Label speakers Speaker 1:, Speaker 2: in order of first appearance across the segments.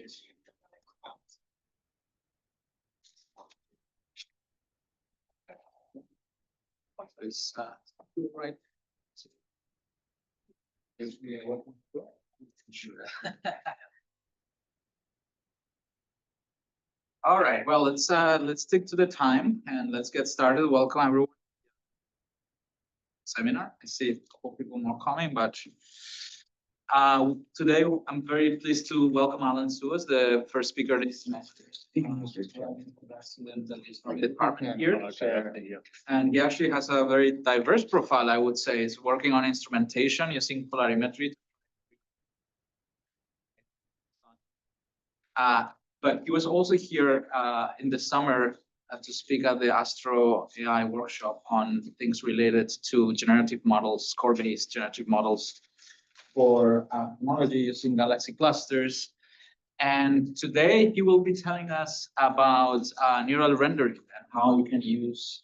Speaker 1: Is right. All right. Well, let's stick to the time and let's get started. Welcome everyone. Seminar. I see a couple people more coming, but today I'm very pleased to welcome Alan Su as the first speaker this semester. Student that is from the department here, and he actually has a very diverse profile. I would say he's working on instrumentation using polarimetry. But he was also here in the summer to speak at the AstroAI workshop on things related to generative models, core-based generative models for homology using galaxy clusters. And today he will be telling us about neural rendering and how we can use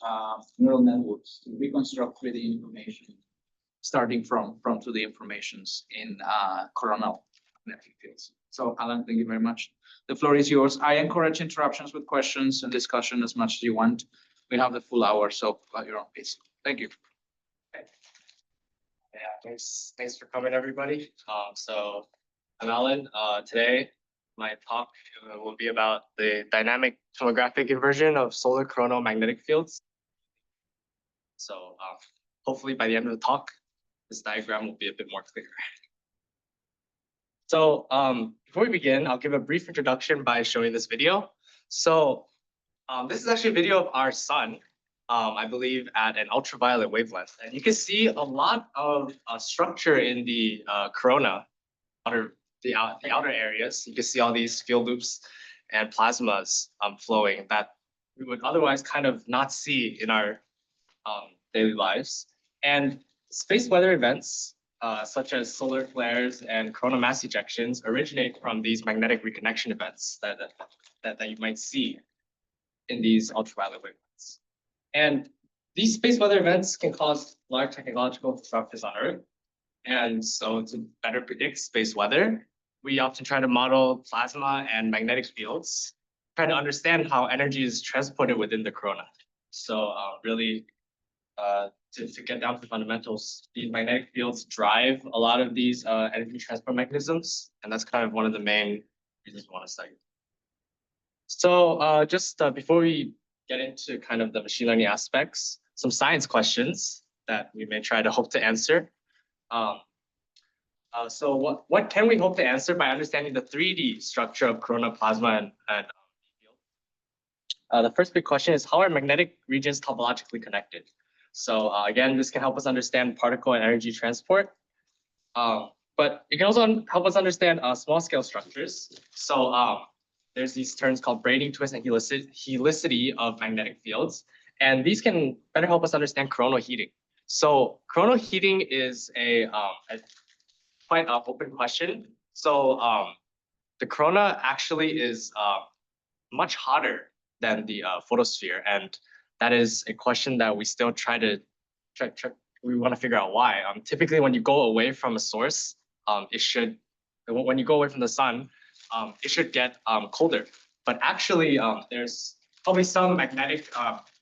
Speaker 1: neural networks to reconstruct 3D information, starting from 2D informations in coronal magnetic fields. So Alan, thank you very much. The floor is yours. I encourage interruptions with questions and discussion as much as you want. We have the full hour, so at your own pace. Thank you.
Speaker 2: Yeah, thanks for coming, everybody. So I'm Alan. Today, my talk will be about the dynamic tomographic inversion of solar coronal magnetic fields. So hopefully by the end of the talk, this diagram will be a bit more clear. So before we begin, I'll give a brief introduction by showing this video. So this is actually a video of our sun, I believe at an ultraviolet wavelength. And you can see a lot of structure in the corona, the outer areas. You can see all these field loops and plasmas flowing that we would otherwise kind of not see in our daily lives. And space weather events, such as solar flares and coronal mass ejections, originate from these magnetic reconnection events that you might see in these ultraviolet wavelengths. And these space weather events can cause large technological disruptions on Earth. And so to better predict space weather, we often try to model plasma and magnetic fields, try to understand how energy is transported within the corona. So really, to get down to fundamentals, these magnetic fields drive a lot of these energy transport mechanisms, and that's kind of one of the main reasons we want to study. So just before we get into kind of the machine learning aspects, some science questions that we may try to hope to answer. So what can we hope to answer by understanding the 3D structure of corona, plasma, and field? The first big question is, how are magnetic regions topologically connected? So again, this can help us understand particle and energy transport. But it can also help us understand small scale structures. So there's these terms called braiding, twist, and helicity of magnetic fields. And these can better help us understand coronal heating. So coronal heating is a quite an open question. So the corona actually is much hotter than the photosphere. And that is a question that we still we want to figure out why. Typically, when you go away from a source, when you go away from the sun, it should get colder. But actually, there's probably some magnetic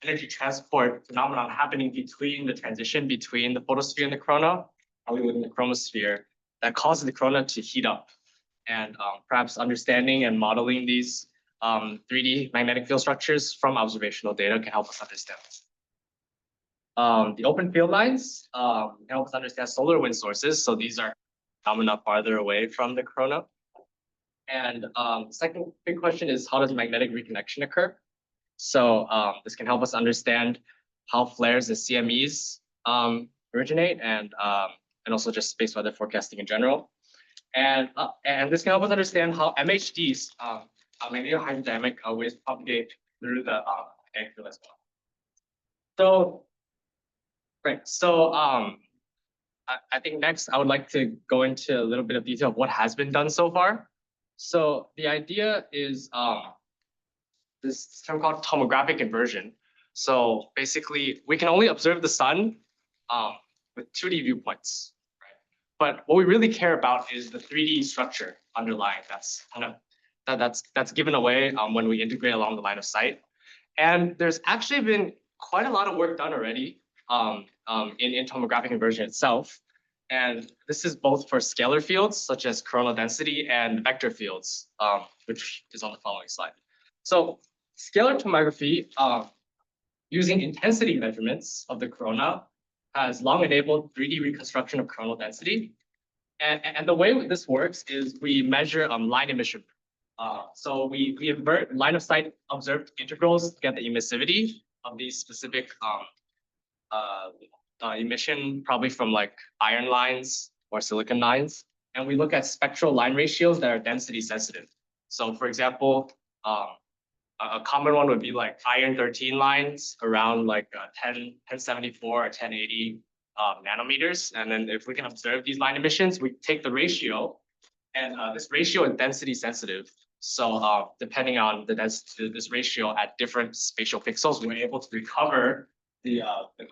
Speaker 2: energy transport phenomenon happening between the transition between the photosphere and the corona, probably within the chromosphere, that causes the corona to heat up. And perhaps understanding and modeling these 3D magnetic field structures from observational data can help us understand this. The open field lines can help us understand solar wind sources. So these are phenomena farther away from the corona. And the second big question is, how does magnetic reconnection occur? So this can help us understand how flares and CMEs originate, and also just space weather forecasting in general. And this can help us understand how MHDs, magnetic hydrodynamic waves, propagate through the magnetic field as well. So, right. So I think next I would like to go into a little bit of detail of what has been done so far. So the idea is this term called tomographic inversion. So basically, we can only observe the sun with 2D viewpoints, right? But what we really care about is the 3D structure underlying that's kind of that's given away when we integrate along the line of sight. And there's actually been quite a lot of work done already in tomographic inversion itself. And this is both for scalar fields, such as coronal density, and vector fields, which is on the following slide. So scalar tomography, using intensity measurements of the corona, has long enabled 3D reconstruction of coronal density. And the way this works is we measure line emission. So we invert line of sight observed integrals to get the emissivity of these specific emission, probably from like iron lines or silicon lines. And we look at spectral line ratios that are density sensitive. So for example, a common one would be like iron 13 lines around like 1074 or 1080 nanometers. And then if we can observe these line emissions, we take the ratio, and this ratio is density sensitive. So depending on the density, this ratio at different spatial pixels, we're able to recover the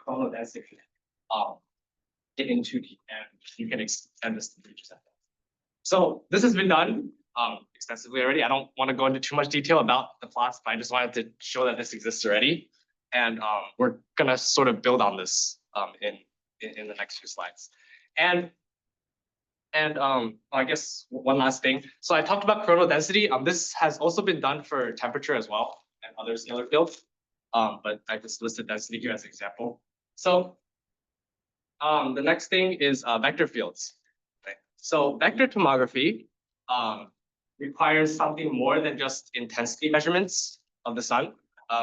Speaker 2: coronal density in 2D, and you can extend this to 3%. So this has been done extensively already. I don't want to go into too much detail about the plots, but I just wanted to show that this exists already, and we're gonna sort of build on this in the next few slides. And I guess one last thing. So I talked about coronal density. This has also been done for temperature as well and other scalar fields. But I just listed density here as an example. So the next thing is vector fields. Right? So vector tomography requires something more than just intensity measurements of the sun.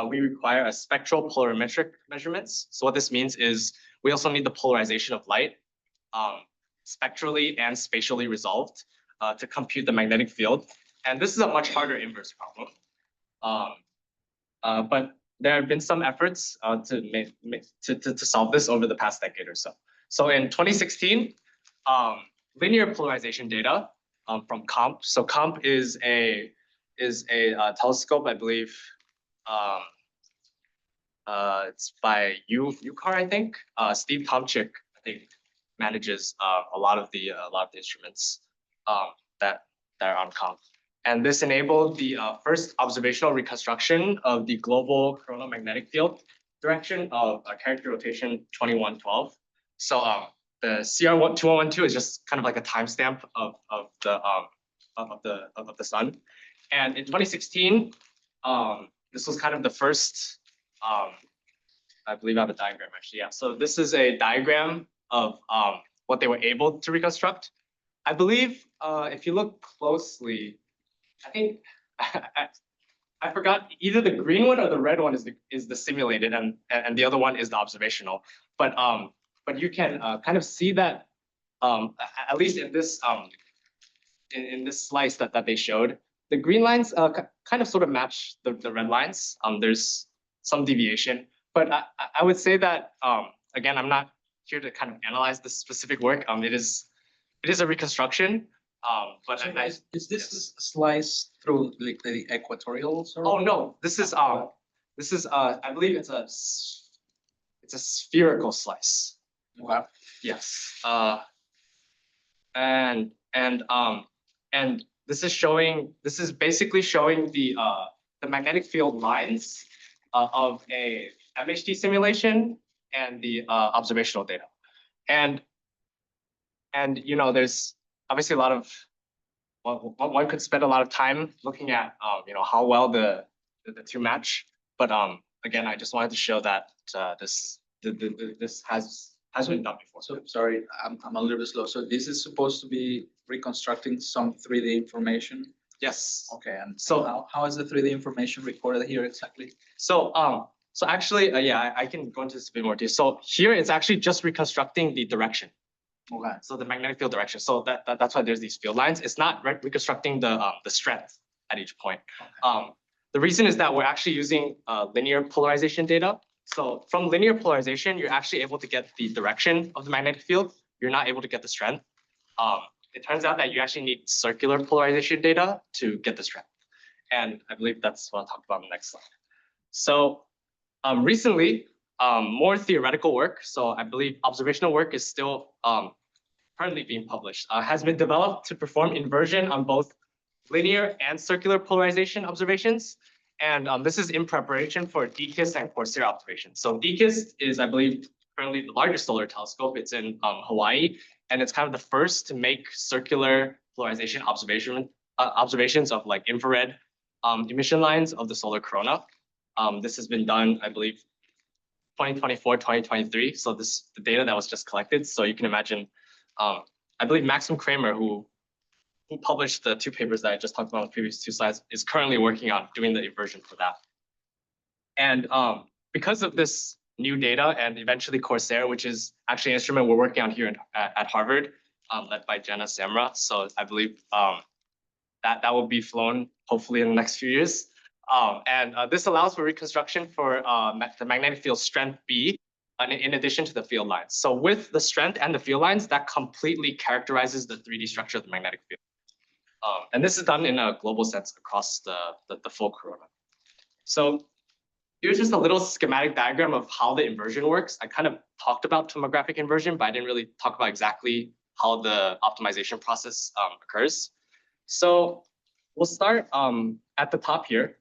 Speaker 2: We require a spectral polarimetric measurements. So what this means is we also need the polarization of light, spectrally and spatially resolved, to compute the magnetic field. And this is a much harder inverse problem. But there have been some efforts to solve this over the past decade or so. So in 2016, linear polarization data from COMP. So COMP is a telescope, I believe. It's by UCAR, I think. Steve Tomczyk, I think, manages a lot of the instruments that are on COMP. And this enabled the first observational reconstruction of the global coronal magnetic field direction of character rotation 2112. So the CR2112 is just kind of like a timestamp of the sun. And in 2016, this was kind of the first. I believe I have a diagram actually. Yeah. So this is a diagram of what they were able to reconstruct. I believe if you look closely, I think I forgot, either the green one or the red one is the simulated, and the other one is the observational. But you can kind of see that at least in this slice that they showed, the green lines kind of sort of match the red lines. There's some deviation, but I would say that again, I'm not here to kind of analyze this specific work. It is a reconstruction. But
Speaker 1: so is this a slice through like the equatorial sort of?
Speaker 2: Oh no, this is I believe it's a spherical slice.
Speaker 1: Wow.
Speaker 2: Yes. And this is basically showing the magnetic field lines of a MHD simulation and the observational data. And you know, there's obviously a lot of, one could spend a lot of time looking at you know, how well the two match. But again, I just wanted to show that this has been done before.
Speaker 1: So sorry, I'm a little bit slow. So this is supposed to be reconstructing some 3D information?
Speaker 2: Yes.
Speaker 1: Okay, and so how is the 3D information recorded here exactly?
Speaker 2: So actually, yeah, I can go into this a bit more detail. So here it's actually just reconstructing the direction.
Speaker 1: Okay.
Speaker 2: So the magnetic field direction. So that's why there's these field lines. It's not reconstructing the strength at each point. Okay. The reason is that we're actually using linear polarization data. So from linear polarization, you're actually able to get the direction of the magnetic field. You're not able to get the strength. It turns out that you actually need circular polarization data to get the strength. And I believe that's what I'll talk about in the next slide. So recently, more theoretical work, so I believe observational work is still currently being published, has been developed to perform inversion on both linear and circular polarization observations. And this is in preparation for DKIST and CORSAIR observations. So DKIST is, I believe, currently the largest solar telescope. It's in Hawaii, and it's kind of the first to make circular polarization observations of like infrared emission lines of the solar corona. This has been done, I believe, 2024, 2023. So this the data that was just collected. So you can imagine, I believe Maxim Kramer, who published the two papers that I just talked about on the previous two slides, is currently working on doing the inversion for that. And because of this new data and eventually CORSAIR, which is actually an instrument we're working on here at Harvard, led by Jenna Samra. So I believe that will be flown hopefully in the next few years. And this allows for reconstruction for the magnetic field strength B, in addition to the field lines. So with the strength and the field lines, that completely characterizes the 3D structure of the magnetic field. And this is done in a global sense across the full corona. So here's just a little schematic diagram of how the inversion works. I kind of talked about tomographic inversion, but I didn't really talk about exactly how the optimization process occurs. So we'll start at the top here.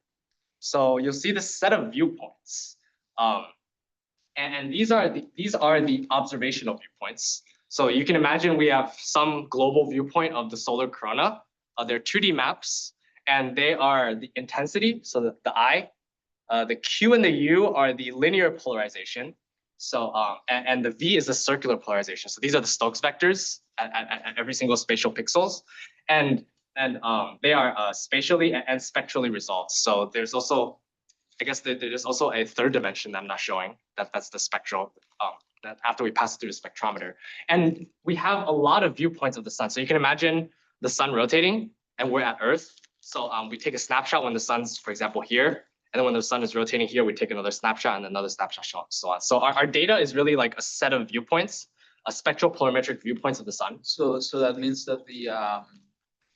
Speaker 2: So you'll see this set of viewpoints. And these are the observational viewpoints. So you can imagine we have some global viewpoint of the solar corona. They're 2D maps, and they are the intensity, so the I. The Q and the U are the linear polarization. So and the V is the circular polarization. So these are the Stokes vectors at every single spatial pixels, and they are spatially and spectrally resolved. So there's also, I guess there's also a third dimension that I'm not showing. That's the spectral. That after we pass it through the spectrometer, and we have a lot of viewpoints of the sun. So you can imagine the sun rotating, and we're at Earth. So we take a snapshot when the sun's, for example, here, and then when the sun is rotating here, we take another snapshot and another snapshot, so on. So our data is really like a set of viewpoints, a spectral polarimetric viewpoints of the sun.
Speaker 1: So that means that the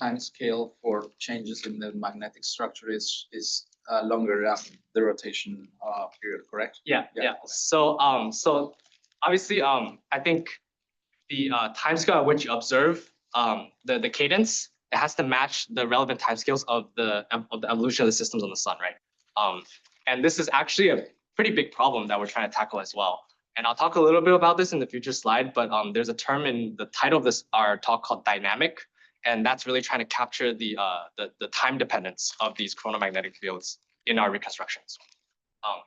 Speaker 1: time scale for changes in the magnetic structure is longer after the rotation period, correct?
Speaker 2: Yeah. So obviously, I think the timescale at which you observe the cadence, it has to match the relevant timescales of the evolution of the systems on the sun, right? And this is actually a pretty big problem that we're trying to tackle as well. And I'll talk a little bit about this in the future slide, but there's a term in the title of this our talk called dynamic, and that's really trying to capture the time dependence of these chronomagnetic fields in our reconstructions.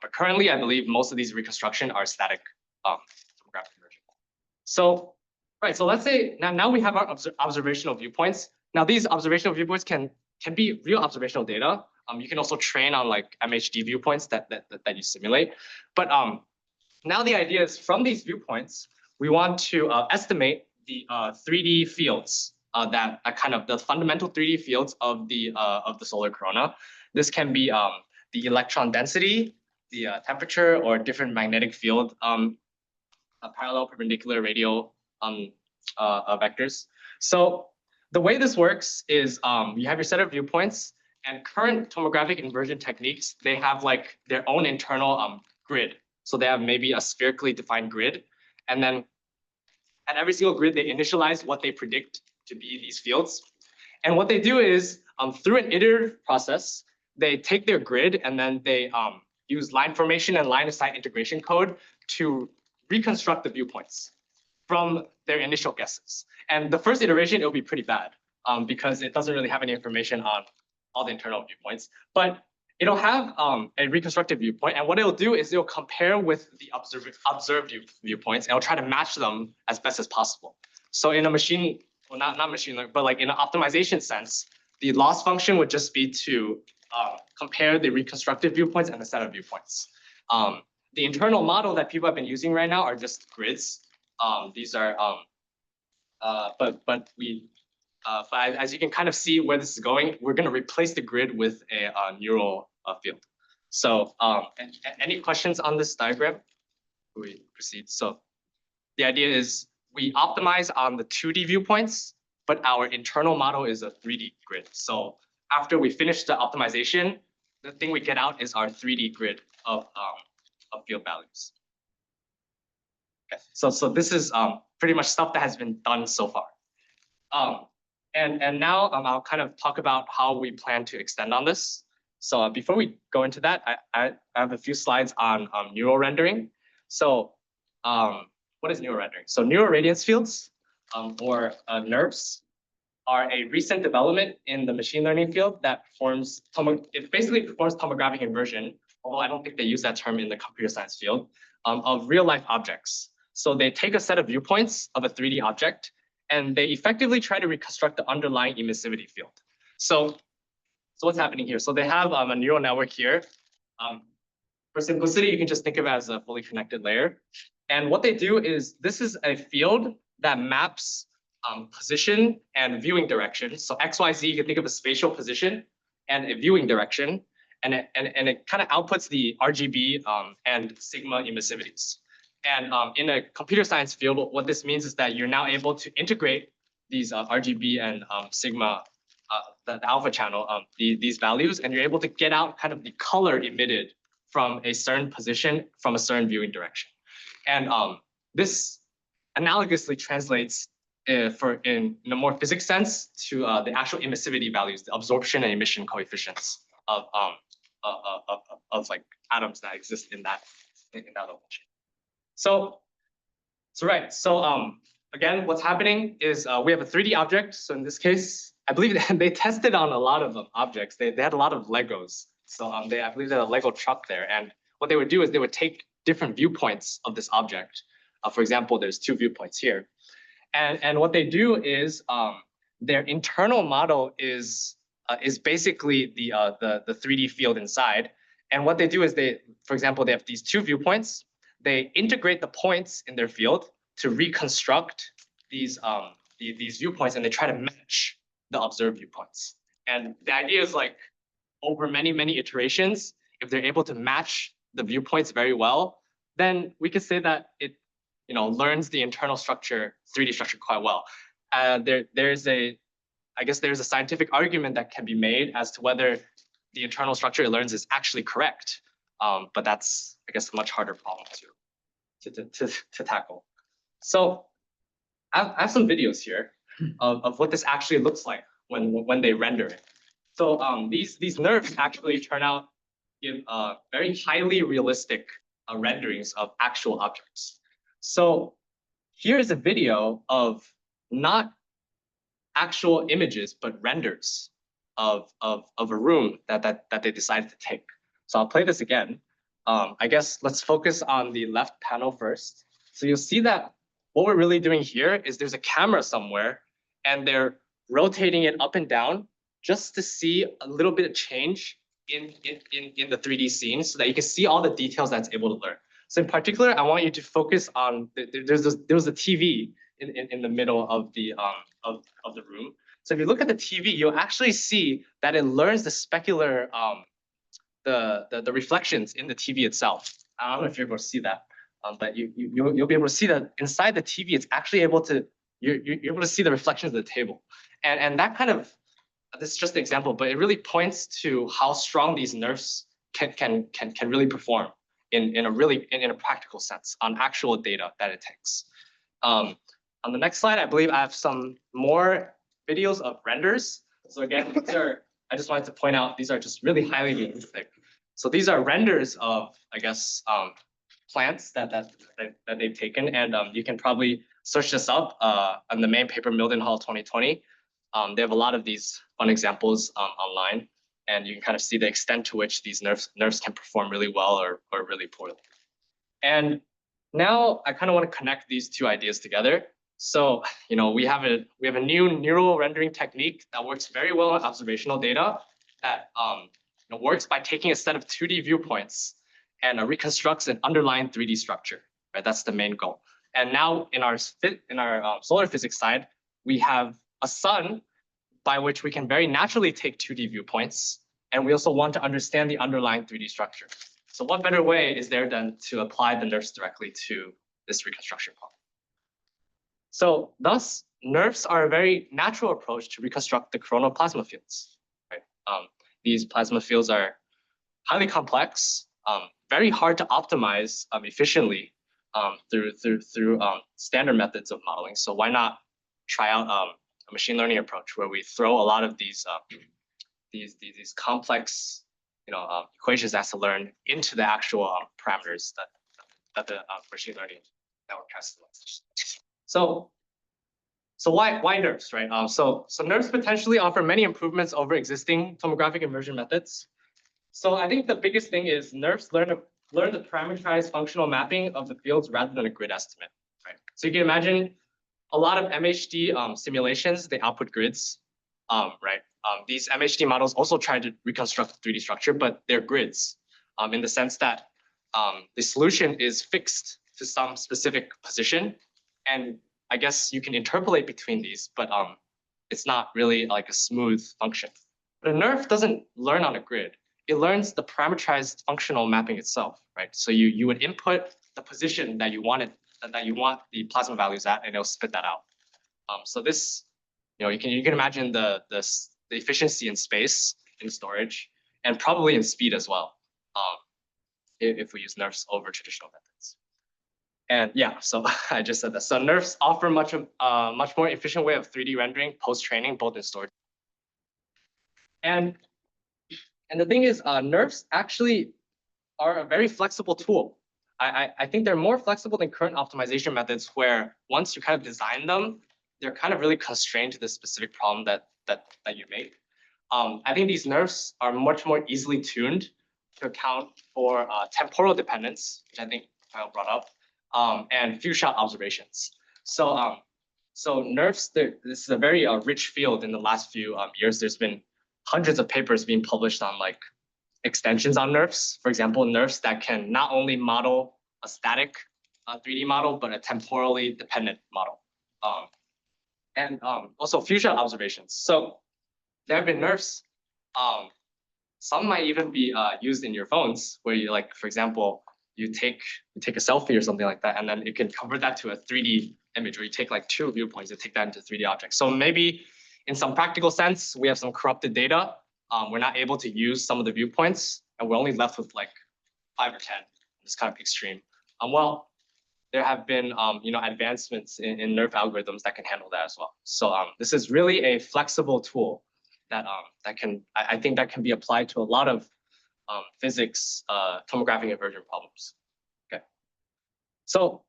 Speaker 2: But currently, I believe most of these reconstruction are static tomographic inversion. So, right, so let's say now we have our observational viewpoints. Now these observational viewpoints can be real observational data. You can also train on like MHD viewpoints that you simulate. But now the idea is from these viewpoints, we want to estimate the 3D fields that are kind of the fundamental 3D fields of the solar corona. This can be the electron density, the temperature, or different magnetic field parallel, perpendicular, radial vectors. So the way this works is you have your set of viewpoints, and current tomographic inversion techniques, they have like their own internal grid. So they have maybe a spherically defined grid, and then at every single grid, they initialize what they predict to be these fields. And what they do is through an iterative process, they take their grid and then they use line formation and line of sight integration code to reconstruct the viewpoints from their initial guesses. And the first iteration, it'll be pretty bad because it doesn't really have any information on all the internal viewpoints, but it'll have a reconstructed viewpoint. And what it'll do is it'll compare with the observed viewpoints, and it'll try to match them as best as possible. So in a machine, well, not machine learning, but like in an optimization sense, the loss function would just be to compare the reconstructed viewpoints and the set of viewpoints. The internal model that people have been using right now are just grids. These are, but as you can kind of see where this is going, we're going to replace the grid with a neural field. So any questions on this diagram? We proceed. So the idea is we optimize on the 2D viewpoints, but our internal model is a 3D grid. So after we finish the optimization, the thing we get out is our 3D grid of field values. Okay. So this is pretty much stuff that has been done so far. And now I'll kind of talk about how we plan to extend on this. So before we go into that, I have a few slides on neural rendering. So what is neural rendering? So neural radiance fields, or NeRFs, are a recent development in the machine learning field that it basically performs tomographic inversion, although I don't think they use that term in the computer science field, of real life objects. So they take a set of viewpoints of a 3D object, and they effectively try to reconstruct the underlying emissivity field. So what's happening here? So they have a neural network here. For simplicity, you can just think of it as a fully connected layer. And what they do is, this is a field that maps position and viewing direction. So X, Y, Z, you can think of a spatial position and a viewing direction. And it kind of outputs the RGB and sigma emissivities. And in a computer science field, what this means is that you're now able to integrate these RGB and sigma, the alpha channel, these values, and you're able to get out kind of the color emitted from a certain position, from a certain viewing direction. And this analogously translates in a more physics sense to the actual emissivity values, the absorption and emission coefficients of like atoms that exist in that location. So again, what's happening is we have a 3D object. So in this case, I believe they tested on a lot of objects. They had a lot of Legos. So I believe they had a Lego truck there. And what they would do is they would take different viewpoints of this object. For example, there's 2 viewpoints here. And what they do is their internal model is basically the 3D field inside. And what they do is for example, they have these 2 viewpoints. They integrate the points in their field to reconstruct these viewpoints, and they try to match the observed viewpoints. And the idea is, like, over many, many iterations, if they're able to match the viewpoints very well, then we could say that it learns the internal structure, 3D structure, quite well. There's a scientific argument that can be made as to whether the internal structure it learns is actually correct. But that's, I guess, a much harder problem to tackle. So I have some videos here of what this actually looks like when they render it. So these NeRFs actually turn out give very highly realistic renderings of actual objects. So here's a video of not actual images, but renders of a room that they decided to take. So I'll play this again. I guess let's focus on the left panel first. So you'll see that what we're really doing here is there's a camera somewhere, and they're rotating it up and down just to see a little bit of change in the 3D scene, so that you can see all the details that's able to learn. So in particular, I want you to focus on there's a TV in the middle of the room. So if you look at the TV, you'll actually see that it learns the specular the reflections in the TV itself. I don't know if you're able to see that, but you'll be able to see that inside the TV, it's actually able to you're able to see the reflections of the table, and that kind of, this is just an example, but it really points to how strong these NeRFs can really perform in a practical sense on actual data that it takes. On the next slide, I believe I have some more videos of renders. So again, I just wanted to point out, these are just really highly realistic. So these are renders of, I guess, plants that they've taken, and you can probably search this up on the main paper, Mildenhall 2020. They have a lot of these fun examples online, and you can kind of see the extent to which these NeRFs can perform really well or really poorly. And now I kind of want to connect these two ideas together. So, we have a new neural rendering technique that works very well on observational data that works by taking a set of 2D viewpoints and reconstructs an underlying 3D structure. Right, that's the main goal. And now in our solar physics side, we have a sun by which we can very naturally take 2D viewpoints, and we also want to understand the underlying 3D structure. So what better way is there than to apply the NeRFs directly to this reconstruction problem? So thus, NeRFs are a very natural approach to reconstruct the coronal plasma fields. Right? These plasma fields are highly complex, very hard to optimize efficiently through standard methods of modeling. So why not try out a machine learning approach where we throw a lot of these complex equations that has to learn into the actual parameters that the machine learning network has to learn. So why NeRFs, right? So NeRFs potentially offer many improvements over existing tomographic inversion methods. So I think the biggest thing is NeRFs learn the parameterized functional mapping of the fields rather than a grid estimate, right? So you can imagine a lot of MHD simulations, they output grids, right? These MHD models also try to reconstruct the 3D structure, but they're grids in the sense that the solution is fixed to some specific position. And I guess you can interpolate between these, but it's not really like a smooth function. But a NeRF doesn't learn on a grid. It learns the parameterized functional mapping itself, right? So you would input the position that you want the plasma values at, and it'll spit that out. So this, you can imagine the efficiency in space, in storage, and probably in speed as well, if we use NeRFs over traditional methods. And yeah, so I just said that. So NeRFs offer much more efficient way of 3D rendering post-training, both in storage. And the thing is, NeRFs actually are a very flexible tool. I think they're more flexible than current optimization methods, where once you kind of design them, they're kind of really constrained to the specific problem that you make. I think these NeRFs are much more easily tuned to account for temporal dependence, which I think Kyle brought up, and few shot observations. So NeRFs, this is a very rich field in the last few years. There's been hundreds of papers being published on like extensions on NeRFs. For example, NeRFs that can not only model a static 3D model, but a temporally dependent model. And also few shot observations. So there have been NeRFs. Some might even be used in your phones, where you, like, for example, you take a selfie or something like that, and then you can convert that to a 3D image, or you take like 2 viewpoints and take that into 3D objects. So maybe in some practical sense, we have some corrupted data. We're not able to use some of the viewpoints, and we're only left with like 5 or 10. It's kind of extreme. Well, there have been advancements in NeRF algorithms that can handle that as well. So this is really a flexible tool that I think that can be applied to a lot of physics tomographic inversion problems. Okay. So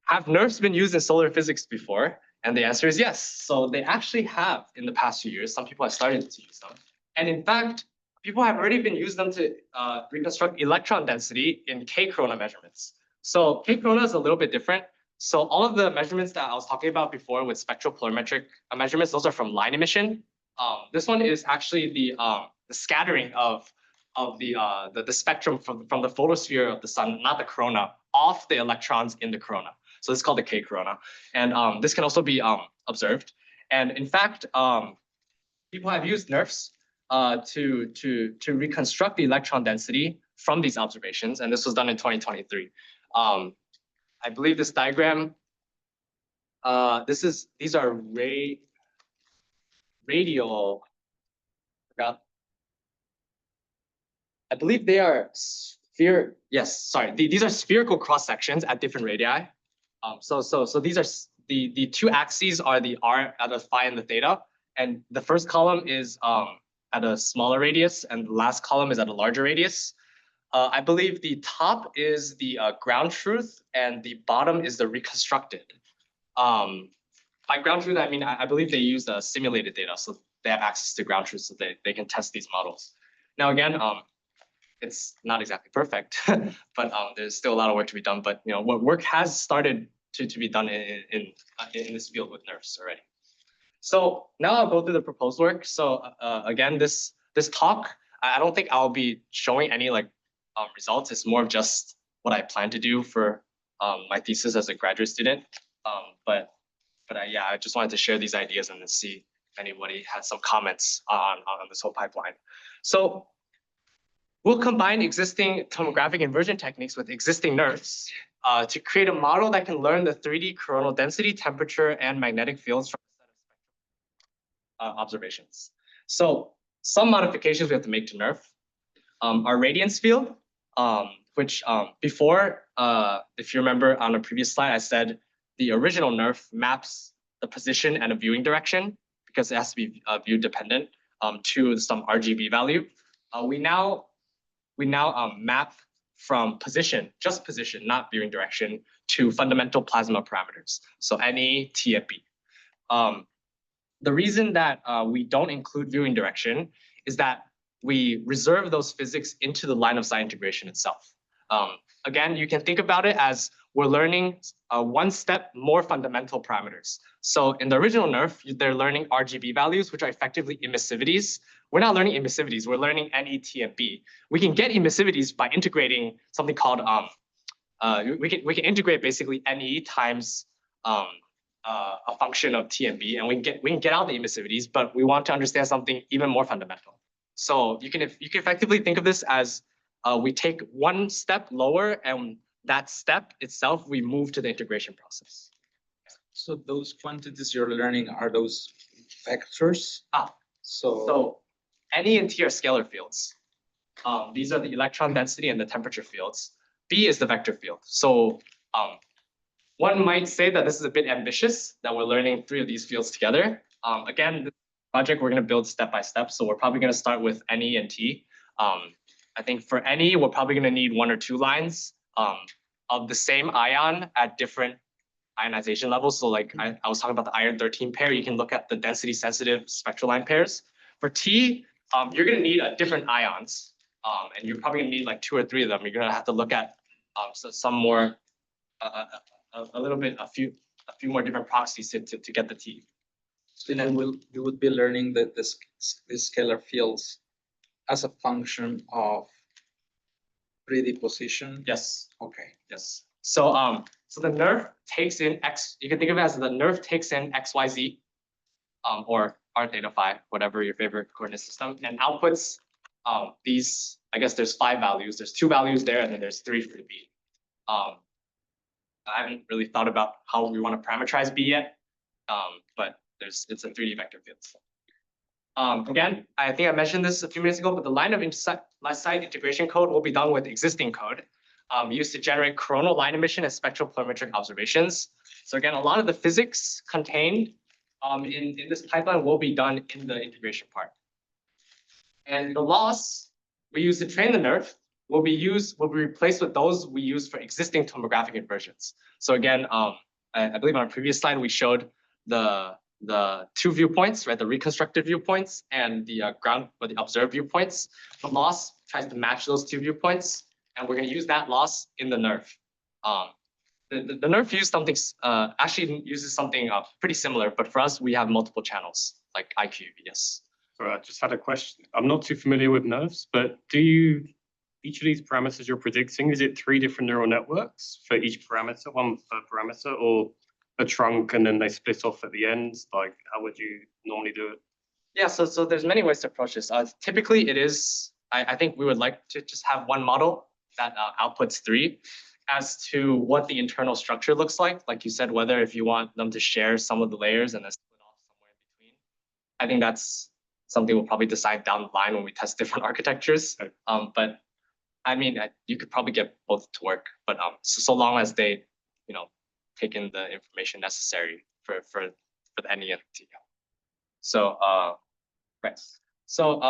Speaker 2: have NeRFs been used in solar physics before? And the answer is yes. So they actually have in the past few years. Some people have started to use them. And in fact, people have already been using them to reconstruct electron density in K-corona measurements. So K-corona is a little bit different. So all of the measurements that I was talking about before with spectropolarimetric measurements, those are from line emission. This one is actually the scattering of the spectrum from the photosphere of the sun, not the corona, off the electrons in the corona. So this is called the K-corona. And this can also be observed. And in fact, people have used NeRFs to reconstruct the electron density from these observations. And this was done in 2023. I believe this diagram, these are radial, I believe they are these are spherical cross sections at different radii. So these are the two axes are the r at the phi and the theta, and the first column is at a smaller radius, and the last column is at a larger radius. I believe the top is the ground truth, and the bottom is the reconstructed. By ground truth, I mean I believe they use simulated data, so they have access to ground truth, so they can test these models. Now again, it's not exactly perfect, but there's still a lot of work to be done. But what work has started to be done in this field with NeRFs already. So now I'll go through the proposed work. So again, this talk, I don't think I'll be showing any results. It's more of just what I plan to do for my thesis as a graduate student. But I just wanted to share these ideas and then see if anybody has some comments on this whole pipeline. So we'll combine existing tomographic inversion techniques with existing NeRFs to create a model that can learn the 3D coronal density, temperature, and magnetic fields from a set of observations. So some modifications we have to make to NeRF. Our radiance field, which before, if you remember on a previous slide, I said the original NeRF maps the position and a viewing direction, because it has to be view dependent to some RGB value. We now map from position, just position, not viewing direction, to fundamental plasma parameters. So NE, T, and B. The reason that we don't include viewing direction is that we reserve those physics into the line of sight integration itself. Again, you can think about it as we're learning one step more fundamental parameters. So in the original NeRF, they're learning RGB values, which are effectively emissivities. We're not learning emissivities, we're learning NE, T, and B. We can get emissivities by integrating something called, we can integrate basically NE times a function of T and B, and we can get out the emissivities, but we want to understand something even more fundamental. So you can effectively think of this as we take one step lower, and that step itself, we move to the integration process.
Speaker 1: So those quantities you're learning are those vectors?
Speaker 2: So NE and T are scalar fields. These are the electron density and the temperature fields. B is the vector field. So one might say that this is a bit ambitious, that we're learning 3 of these fields together. Again, this project we're going to build step by step. So we're probably going to start with NE and T. I think for NE, we're probably going to need 1 or 2 lines of the same ion at different ionization levels. So like I was talking about the iron 13 pair, you can look at the density sensitive spectral line pairs. For T, you're going to need different ions, and you're probably going to need like 2 or 3 of them. You're going to have to look at some more, a few more different proxies to get the T.
Speaker 1: So then you would be learning these scalar fields as a function of 3D position?
Speaker 2: Yes.
Speaker 1: Okay.
Speaker 2: Yes. So so the NeRF takes in X, you can think of it as the NeRF takes in XYZ, or R theta phi, whatever your favorite coordinate system, and outputs these, I guess there's 5 values. There's 2 values there, and then there's 3 for the B. I haven't really thought about how we want to parameterize B yet, but it's a 3D vector field. Again, I think I mentioned this a few minutes ago, but the line of sight integration code will be done with existing code used to generate coronal line emission and spectropolarimetric observations. So again, a lot of the physics contained in this pipeline will be done in the integration part. And the loss we use to train the NeRF will be replaced with those we use for existing tomographic inversions. So again, I believe on a previous slide we showed the 2 viewpoints, right? The reconstructed viewpoints and the ground or the observed viewpoints. The loss tries to match those 2 viewpoints, and we're going to use that loss in the NeRF. The NeRF actually uses something pretty similar, but for us we have multiple channels like IQ. Yes.
Speaker 3: So I just had a question. I'm not too familiar with NeRFs, but each of these parameters you're predicting, is it 3 different neural networks for each parameter, one per parameter, or a trunk and then they split off at the ends? Like, how would you normally do it?
Speaker 2: Yeah, so there's many ways to approach this. Typically it is, I think we would like to just have one model that outputs 3 as to what the internal structure looks like you said, whether if you want them to share some of the layers and then split off somewhere in between. I think that's something we'll probably decide down the line when we test different architectures.
Speaker 3: Okay.
Speaker 2: But I mean, you could probably get both to work, but so long as they, take in the information necessary for the NE and T. So right. So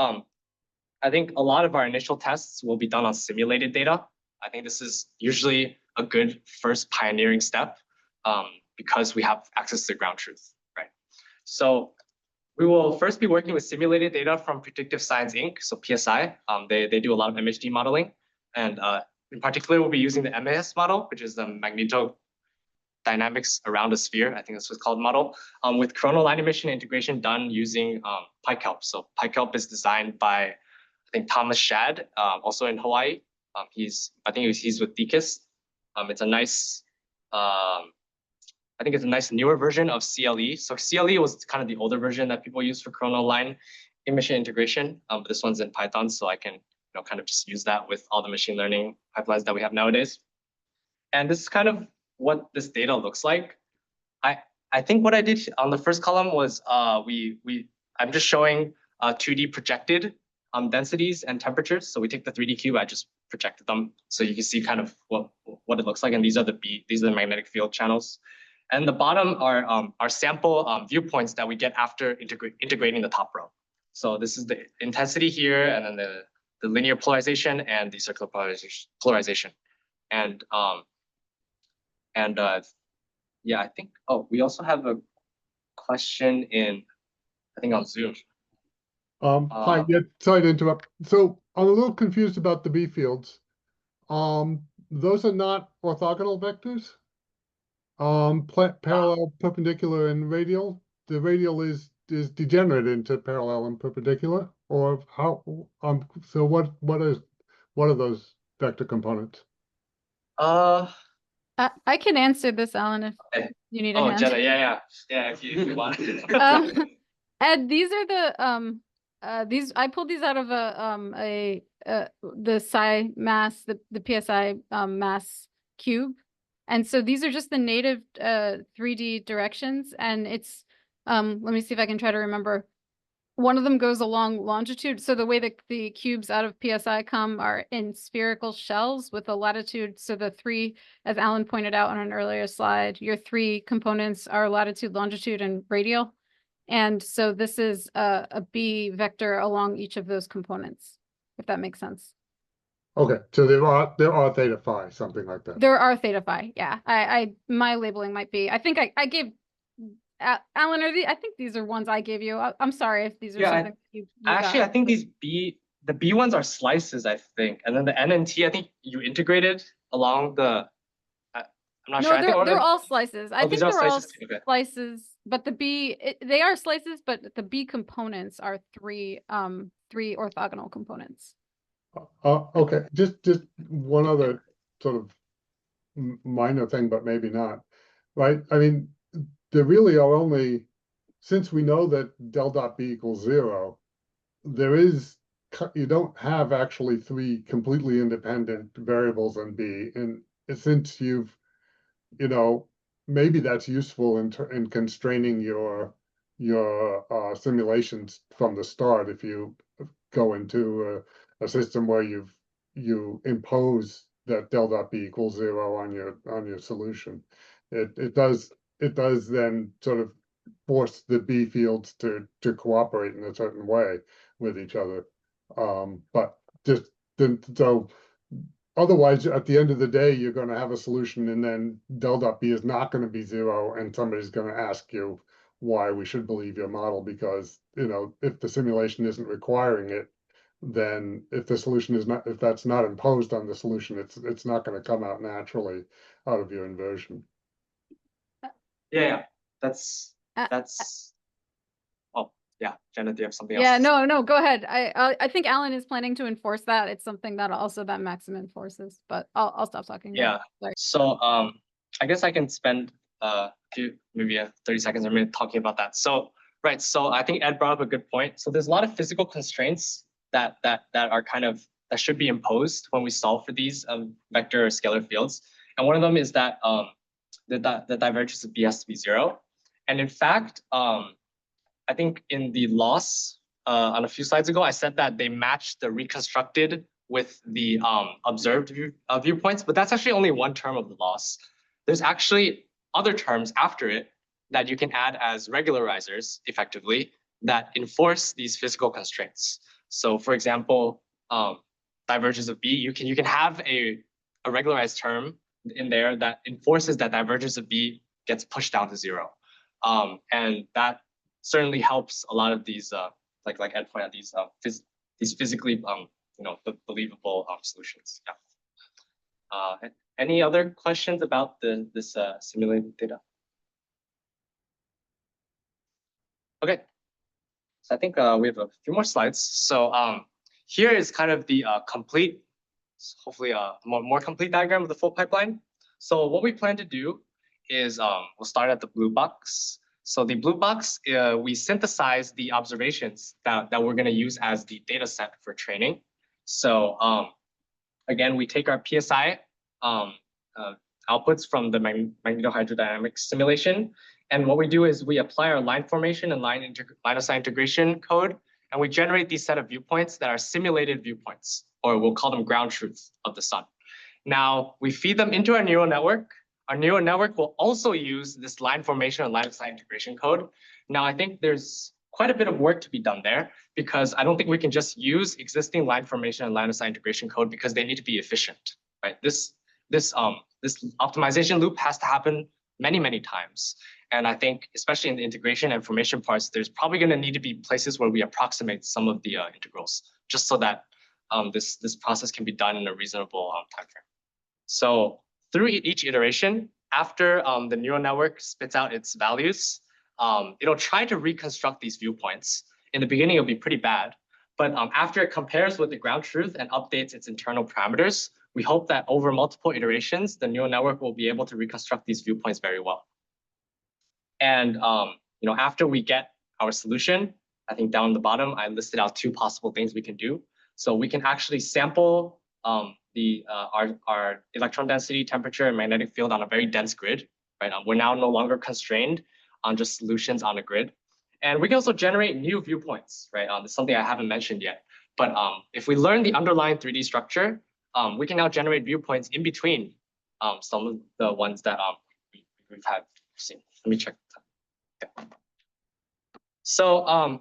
Speaker 2: I think a lot of our initial tests will be done on simulated data. I think this is usually a good first pioneering step because we have access to ground truth, right? So we will first be working with simulated data from Predictive Science Inc., so PSI. They do a lot of MHD modeling, and in particular, we'll be using the MAS model, which is the magnetodynamics around a sphere. I think that's what's called model, with coronal line emission integration done using PyKelp. So PyKelp is designed by, I think, Thomas Shad, also in Hawaii. He's with DKIS. It's a nice, I think it's a nice newer version of CLE. So CLE was kind of the older version that people use for coronal line emission integration. But this one's in Python, so I can kind of just use that with all the machine learning pipelines that we have nowadays. And this is kind of what this data looks like. I think what I did on the first column was I'm just showing 2D projected densities and temperatures. So we take the 3D cube, I just projected them so you can see kind of what it looks like. And these are the magnetic field channels. And the bottom are our sample viewpoints that we get after integrating the top row. So this is the intensity here, and then the linear polarization and the circular polarization. And yeah, I think, oh, we also have a question in, I think on Zoom.
Speaker 4: Hi, yeah, sorry to interrupt. So I'm a little confused about the B fields. Those are not orthogonal vectors? Parallel, perpendicular, and radial. The radial is degenerate into parallel and perpendicular, or how? So what are those vector components?
Speaker 5: I can answer this, Alan, if
Speaker 2: Okay.
Speaker 5: you need a
Speaker 2: Oh,
Speaker 5: hand.
Speaker 2: Jenna, yeah, if you want.
Speaker 5: Ed, these are the these I pulled these out of the psi mass, the PSI mass cube. And so these are just the native 3D directions, and it's let me see if I can try to remember. One of them goes along longitude. So the way that the cubes out of PSI come are in spherical shells with a latitude. So the three, as Alan pointed out on an earlier slide, your three components are latitude, longitude, and radial. And so this is a B vector along each of those components, if that makes sense.
Speaker 4: Okay, so there are theta phi, something like that.
Speaker 5: There are theta phi, yeah. My labeling might be. I think I gave Alan. I think these are ones I gave you. I'm sorry if these are something you
Speaker 2: Actually,
Speaker 5: got.
Speaker 2: I think the B ones are slices, I think, and then the N and T, I think you integrated along the. I'm not
Speaker 5: No,
Speaker 2: sure.
Speaker 5: they're all slices. I think
Speaker 2: these are
Speaker 5: they're all
Speaker 2: slices too, okay.
Speaker 5: slices, but the B they are slices, but the B components are three orthogonal components.
Speaker 4: Okay, just one other sort of minor thing, but maybe not, right? I mean, there really are only, since we know that del dot B equals 0, you don't have actually three completely independent variables in B, and since maybe that's useful in constraining your simulations from the start if you go into a system where you impose that del dot B equals 0 on your solution. It does then sort of force the B fields to cooperate in a certain way with each other. But so otherwise, at the end of the day, you're going to have a solution, and then del dot B is not going to be 0, and somebody's going to ask you why we should believe your model, because if the simulation isn't requiring it, then if that's not imposed on the solution, it's not going to come out naturally out of your inversion.
Speaker 2: Yeah, that's. Oh yeah, Jenna, do you have something else?
Speaker 5: Yeah, no, go ahead. I think Alan is planning to enforce that. It's something that also that Maxim enforces, but I'll stop talking.
Speaker 2: Yeah.
Speaker 5: Sorry.
Speaker 2: So I guess I can spend maybe 30 seconds or a minute talking about that. So right, so I think Ed brought up a good point. So there's a lot of physical constraints that are that should be imposed when we solve for these vector or scalar fields. And one of them is that the divergence of B has to be 0. And in fact, I think in the loss on a few slides ago, I said that they match the reconstructed with the observed viewpoints, but that's actually only one term of the loss. There's actually other terms after it that you can add as regularizers effectively that enforce these physical constraints. So for example, divergence of B, you can have a regularized term in there that enforces that divergence of B gets pushed down to 0. And that certainly helps a lot of these, like Ed pointed out, these physically, believable solutions. Yeah. Any other questions about this simulated data? Okay. So I think we have a few more slides. So here is kind of the complete, hopefully a more complete diagram of the full pipeline. So what we plan to do is we'll start at the blue box. So the blue box, we synthesize the observations that we're going to use as the data set for training. So again, we take our PSI outputs from the magnetohydrodynamic simulation. And what we do is we apply our line formation and line of sight integration code, and we generate these set of viewpoints that are simulated viewpoints, or we'll call them ground truth of the sun. Now, we feed them into our neural network our neural network will also use this line formation and line of sight integration code. Now, I think there's quite a bit of work to be done there because I don't think we can just use existing line formation and line of sight integration code because they need to be efficient, right? This optimization loop has to happen many times. And I think, especially in the integration and formation parts, there's probably going to need to be places where we approximate some of the integrals, just so that this process can be done in a reasonable time frame. So through each iteration, after the neural network spits out its values, it'll try to reconstruct these viewpoints. In the beginning, it'll be pretty bad. But after it compares with the ground truth and updates its internal parameters, we hope that over multiple iterations, the neural network will be able to reconstruct these viewpoints very well. And after we get our solution, I think down the bottom, I listed out 2 possible things we can do. So we can actually sample our electron density, temperature, and magnetic field on a very dense grid. Right? We're now no longer constrained on just solutions on a grid. And we can also generate new viewpoints, right? This is something I haven't mentioned yet. But if we learn the underlying 3D structure, we can now generate viewpoints in between some of the ones that we've had seen. Let me check. Okay. So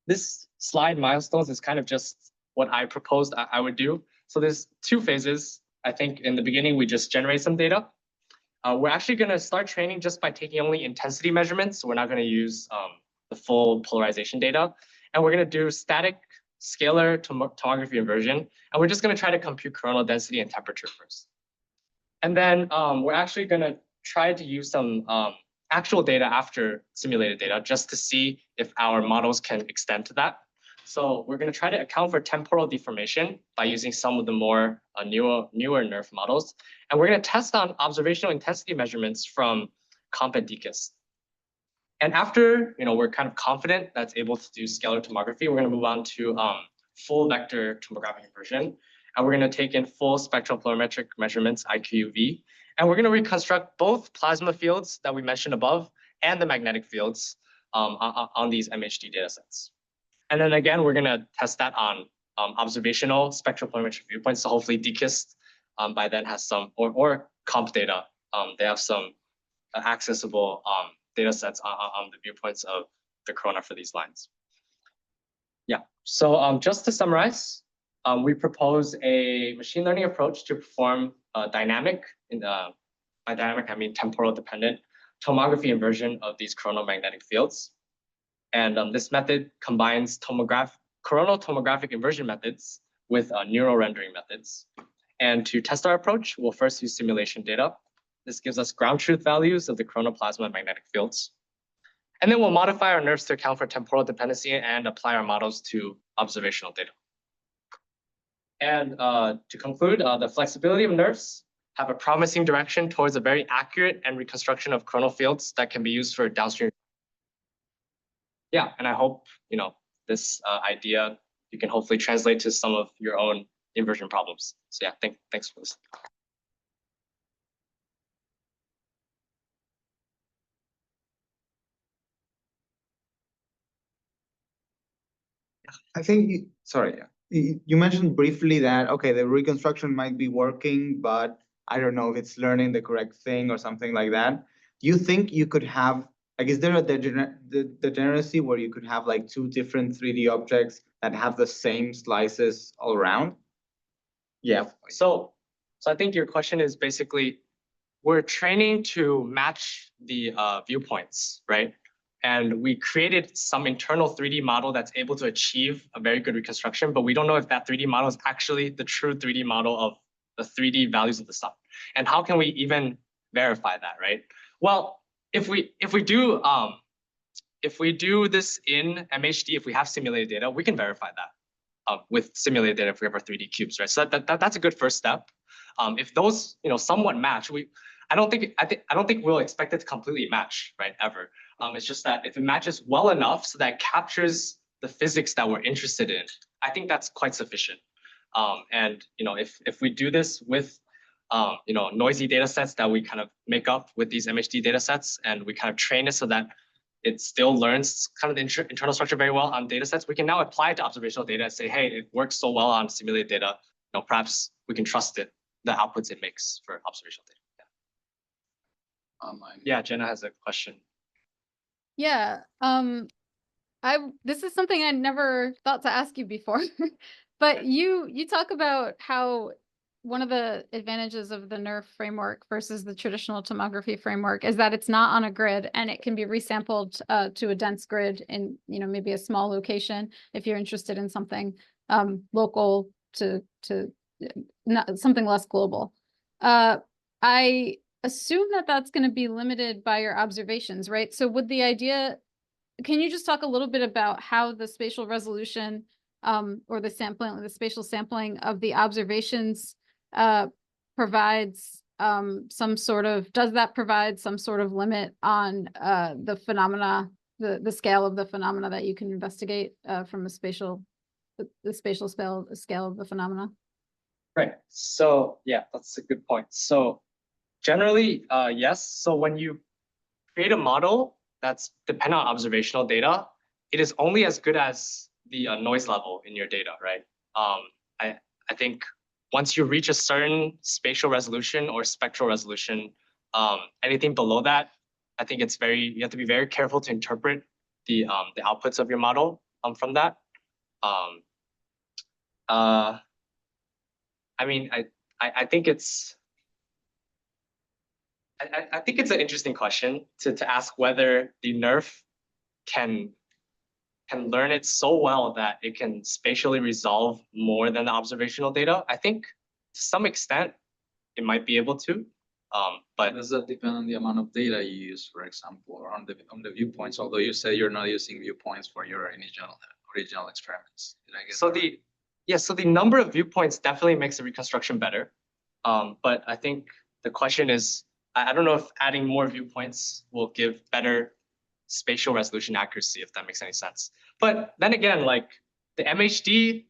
Speaker 2: this slide milestones is kind of just what I proposed I would do. So there's 2 phases. I think in the beginning, we just generate some data. We're actually going to start training just by taking only intensity measurements. So we're not going to use the full polarization data. And we're going to do static scalar tomography inversion. And we're just going to try to compute coronal density and temperature first. And then we're actually going to try to use some actual data after simulated data just to see if our models can extend to that. So we're going to try to account for temporal deformation by using some of the more newer NeRF models. And we're going to test on observational intensity measurements from COMP and DKIST. And after we're kind of confident that's able to do scalar tomography, we're going to move on to full vector tomographic inversion. And we're going to take in full spectropolarimetric measurements, IQUV. And we're going to reconstruct both plasma fields that we mentioned above and the magnetic fields on these MHD datasets. And then again, we're going to test that on observational spectropolarimetric viewpoints. So hopefully DKIST by then has some, or COMP data, they have some accessible data sets on the viewpoints of the corona for these lines. Yeah, so just to summarize, we propose a machine learning approach to perform dynamic, by dynamic I mean temporal dependent, tomography inversion of these coronal magnetic fields. And this method combines coronal tomographic inversion methods with neural rendering methods. And to test our approach, we'll first use simulation data. This gives us ground truth values of the coronal plasma and magnetic fields. And then we'll modify our NeRFs to account for temporal dependency and apply our models to observational data. And to conclude, the flexibility of NeRFs have a promising direction towards a very accurate and reconstruction of coronal fields that can be used for downstream. Yeah, and I hope this idea you can hopefully translate to some of your own inversion problems. So yeah, thanks for listening.
Speaker 6: I think, you mentioned briefly that, okay, the reconstruction might be working, but I don't know if it's learning the correct thing or something like that. Do you think you could have, like, is there a degeneracy where you could have like 2 different 3D objects that have the same slices all around?
Speaker 2: Yeah, so I think your question is basically, we're training to match the viewpoints, right? And we created some internal 3D model that's able to achieve a very good reconstruction, but we don't know if that 3D model is actually the true 3D model of the 3D values of the sun. And how can we even verify that, right? Well, if we do this in MHD, if we have simulated data, we can verify that with simulated data if we have our 3D cubes, right? So that's a good first step. If those somewhat match, I don't think we'll expect it to completely match, right? Ever. It's just that if it matches well enough so that it captures the physics that we're interested in, I think that's quite sufficient. And if we do this with noisy data sets that we kind of make up with these MHD data sets, and we kind of train it so that it still learns kind of the internal structure very well on data sets, we can now apply it to observational data and say, hey, it works so well on simulated data, perhaps we can trust it, the outputs it makes for observational data.
Speaker 1: online.
Speaker 2: Yeah, Jenna has a question.
Speaker 5: Yeah, this is something I never thought to ask you before, but you talk about how one of the advantages of the NeRF framework versus the traditional tomography framework is that it's not on a grid and it can be resampled to a dense grid in, you know, maybe a small location if you're interested in something local to not something less global. I assume that that's going to be limited by your observations, right? So would the idea, can you just talk a little bit about how the spatial resolution or the sampling, the spatial sampling of the observations provides some sort of, does that provide some sort of limit on the phenomena, the scale of the phenomena that you can investigate from a spatial, the spatial scale of the phenomena?
Speaker 2: Right. So yeah, that's a good point. So generally, yes. So when you create a model that's dependent on observational data, it is only as good as the noise level in your data, right? I think once you reach a certain spatial resolution or spectral resolution, anything below that, I think it's you have to be very careful to interpret the outputs of your model from that. I mean, I think it's I think it's an interesting question to ask whether the NeRF can learn it so well that it can spatially resolve more than the observational data. I think to some extent it might be able to, but
Speaker 1: Does that depend on the amount of data you use, for example, or on the viewpoints? Although you say you're not using viewpoints for your original experiments. Did I get
Speaker 2: so
Speaker 1: that right?
Speaker 2: so the number of viewpoints definitely makes the reconstruction better. But I think the question is, I don't know if adding more viewpoints will give better spatial resolution accuracy, if that makes any sense. But then again, like the MHD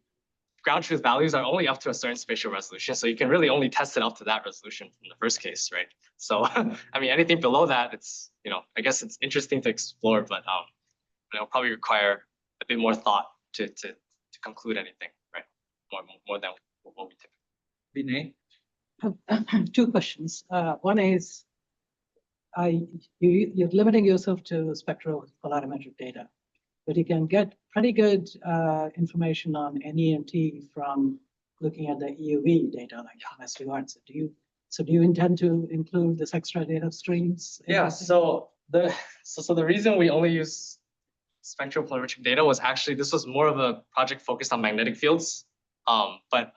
Speaker 2: ground truth values are only up to a certain spatial resolution. So you can really only test it up to that resolution in the first case, right? So, I mean, anything below that, it's, you know, I guess it's interesting to explore, but it'll probably require a bit more thought to conclude anything, right? More than what we typically.
Speaker 1: Vinay?
Speaker 7: Two questions. One is, you're limiting yourself to spectropolarimetric data, but you can get pretty good information on NEMT from looking at the EUV data like MSV1. So do you intend to include this extra data streams?
Speaker 2: Yeah, so the reason we only use spectropolarimetric data was actually, this was more of a project focused on magnetic fields. But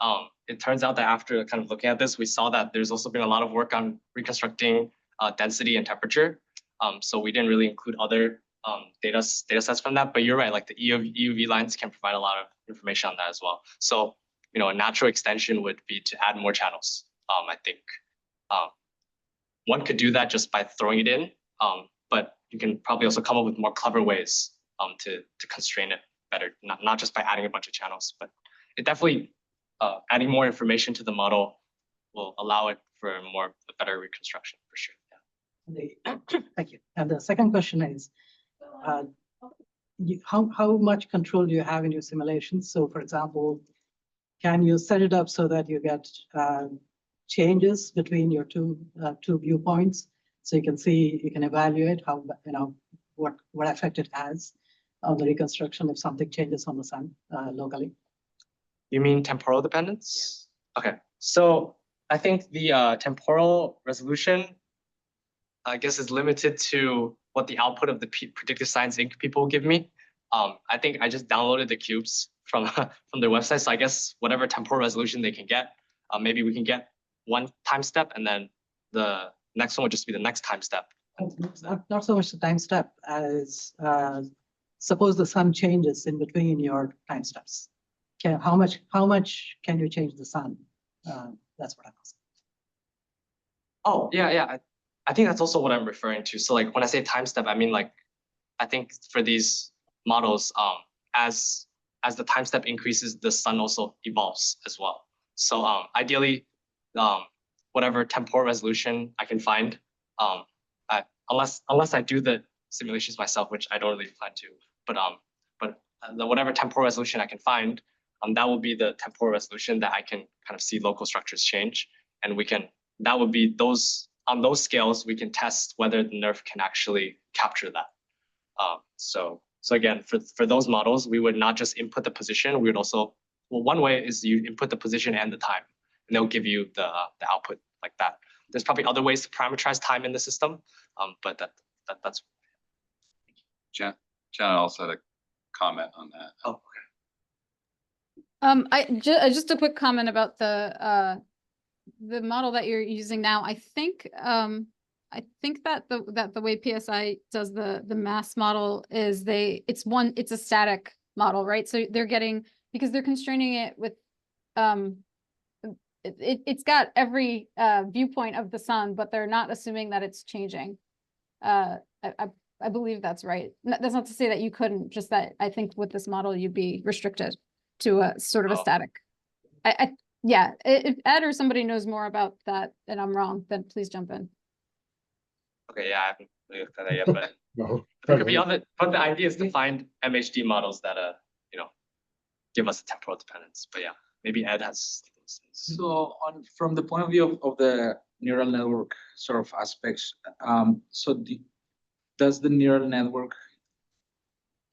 Speaker 2: it turns out that after kind of looking at this, we saw that there's also been a lot of work on reconstructing density and temperature. So we didn't really include other data sets from that. But you're right, like the EUV lines can provide a lot of information on that as well. So, you know, a natural extension would be to add more channels. I think one could do that just by throwing it in, but you can probably also come up with more clever ways to constrain it better, not just by adding a bunch of channels, but it definitely adding more information to the model will allow it for a better reconstruction for sure. Yeah.
Speaker 7: Thank you. And the second question is, how much control do you have in your simulations? So for example, can you set it up so that you get changes between your two viewpoints? So you can see, you can evaluate how, you know, what effect it has on the reconstruction if something changes on the sun locally.
Speaker 2: You mean temporal dependence? Okay, so I think the temporal resolution, I guess, is limited to what the output of the predictive science Inc. people give me. I think I just downloaded the cubes from their website, so I guess whatever temporal resolution they can get, maybe we can get one time step, and then the next one would just be the next time step.
Speaker 7: Not so much the time step as suppose the sun changes in between your time steps. How much can you change the sun? That's what I'm asking.
Speaker 2: Oh, yeah. I think that's also what I'm referring to. So like when I say time step, I mean like, I think for these models, as the time step increases, the sun also evolves as well. So ideally, whatever temporal resolution I can find, unless I do the simulations myself, which I don't really plan to, but whatever temporal resolution I can find, that will be the temporal resolution that I can kind of see local structures change, and that would be those on those scales, we can test whether the NeRF can actually capture that. So again, for those models, we would not just input the position. We would also, well, one way is you input the position and the time, and they'll give you the output like that. There's probably other ways to parameterize time in the system, but that's.
Speaker 8: Jen also had a comment on that.
Speaker 2: Oh,
Speaker 5: Just a quick comment about the model that you're using now. I think that the way PSI does the mass model is it's a static model, right? So they're getting, because they're constraining it with it's got every viewpoint of the sun, but they're not assuming that it's changing. I believe that's right. That's not to say that you couldn't, just that I think with this model you'd be restricted to a sort of a static. Yeah, if Ed or somebody knows more about that and I'm wrong, then please jump in.
Speaker 2: Okay, yeah, I haven't really looked at that yet, but
Speaker 4: No.
Speaker 2: it could be on it. But the idea is to find MHD models that give us a temporal dependence. But yeah, maybe Ed has those things.
Speaker 1: So from the point of view of the neural network sort of aspects, does the neural network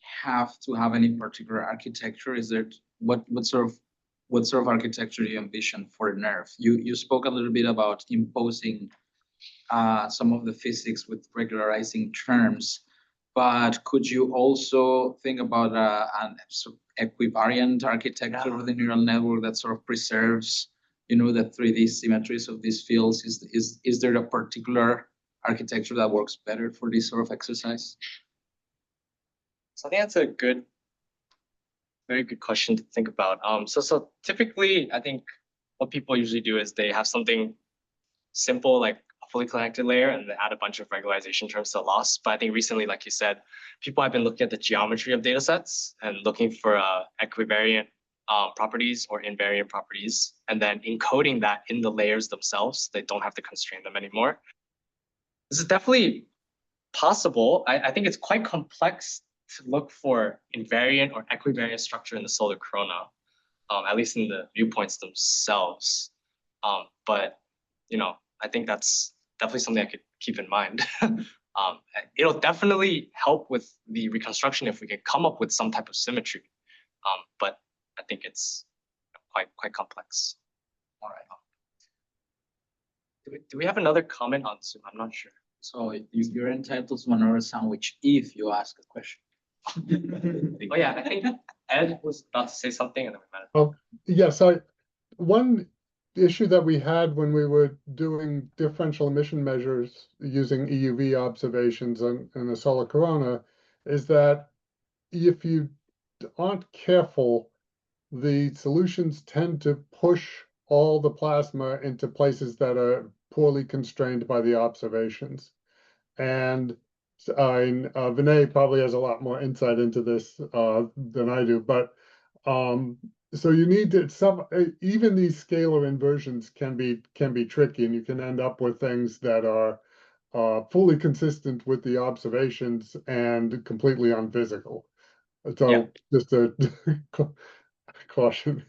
Speaker 1: have to have any particular architecture? Is there what sort of architecture do you envision for NeRF? You spoke a little bit about imposing some of the physics with regularizing terms, but could you also think about an equivariant architecture of the neural network that sort of preserves, the 3D symmetries of these fields? Is there a particular architecture that works better for this sort of exercise?
Speaker 2: So I think that's a very good question to think about. So typically, I think what people usually do is they have something simple like a fully connected layer, and they add a bunch of regularization terms to loss. But I think recently, like you said, people have been looking at the geometry of data sets and looking for equivariant properties or invariant properties, and then encoding that in the layers themselves. They don't have to constrain them anymore. This is definitely possible. I think it's quite complex to look for invariant or equivariant structure in the solar corona, at least in the viewpoints themselves. But I think that's definitely something I could keep in mind. It'll definitely help with the reconstruction if we can come up with some type of symmetry. But I think it's quite complex. All right. Do we have another comment on Zoom? I'm not sure.
Speaker 1: So you're entitled to another sandwich if you ask a question.
Speaker 2: Oh yeah, I think Ed was about to say something, and then we met.
Speaker 4: Yes, one issue that we had when we were doing differential emission measures using EUV observations in the solar corona is that if you aren't careful, the solutions tend to push all the plasma into places that are poorly constrained by the observations. And Vinay probably has a lot more insight into this than I do, but so you need to even these scalar inversions can be tricky, and you can end up with things that are fully consistent with the observations and completely unphysical. So just a caution.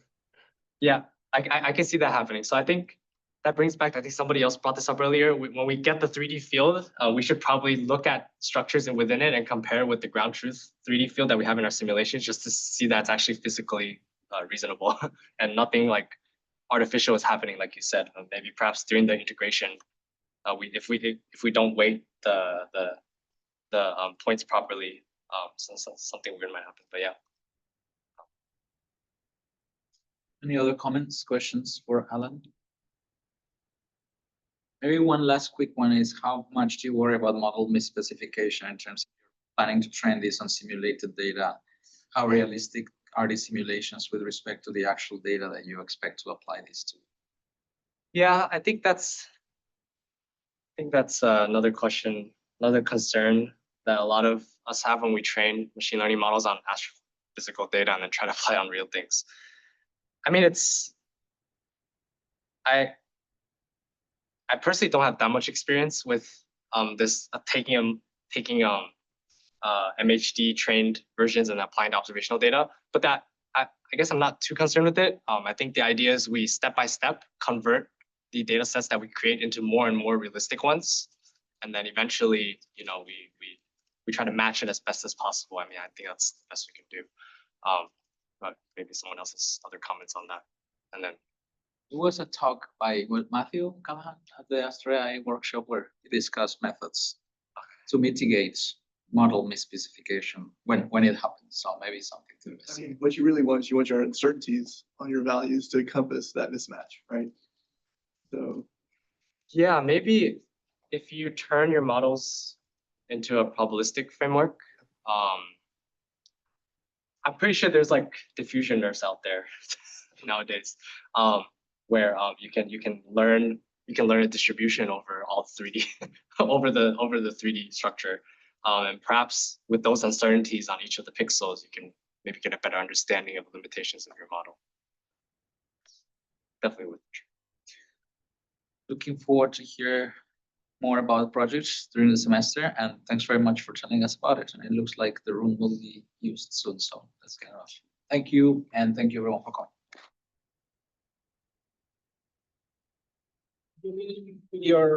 Speaker 2: Yeah, I can see that happening. So I think that brings back, I think somebody else brought this up earlier. When we get the 3D field, we should probably look at structures within it and compare with the ground truth 3D field that we have in our simulations, just to see that's actually physically reasonable and nothing like artificial is happening, like you said. Maybe perhaps during the integration, if we don't weight the points properly, something weird might happen. But yeah.
Speaker 1: Any other comments, questions for Alan? Maybe one last quick one is, how much do you worry about model misspecification in terms of planning to train this on simulated data? How realistic are these simulations with respect to the actual data that you expect to apply this to?
Speaker 2: Yeah, I think that's another question, another concern that a lot of us have when we train machine learning models on astrophysical data and then try to apply on real things. I mean, I personally don't have that much experience with this taking MHD trained versions and applying to observational data, but that I guess I'm not too concerned with it. I think the idea is we step by step convert the data sets that we create into more and more realistic ones. And then eventually, you know, we try to match it as best as possible. I mean, I think that's the best we can do. But maybe someone else has other comments on that. And then
Speaker 1: There was a talk by Matthew Callahan at the AstroAI workshop where he discussed methods to mitigate model misspecification when it happens. So maybe something to
Speaker 9: I
Speaker 1: investigate.
Speaker 9: mean, what you really want is you want your uncertainties on your values to encompass that mismatch, right? So,
Speaker 2: yeah, maybe if you turn your models into a probabilistic framework, I'm pretty sure there's like diffusion NeRFs out there nowadays, where you can learn a distribution over all 3D over the 3D structure, and perhaps with those uncertainties on each of the pixels, you can maybe get a better understanding of the limitations of your model. Definitely worth it.
Speaker 1: Looking forward to hear more about projects during the semester, and thanks very much for telling us about it. And it looks like the room will be used soon, so that's kind of thank you, and thank you everyone for coming.
Speaker 7: Your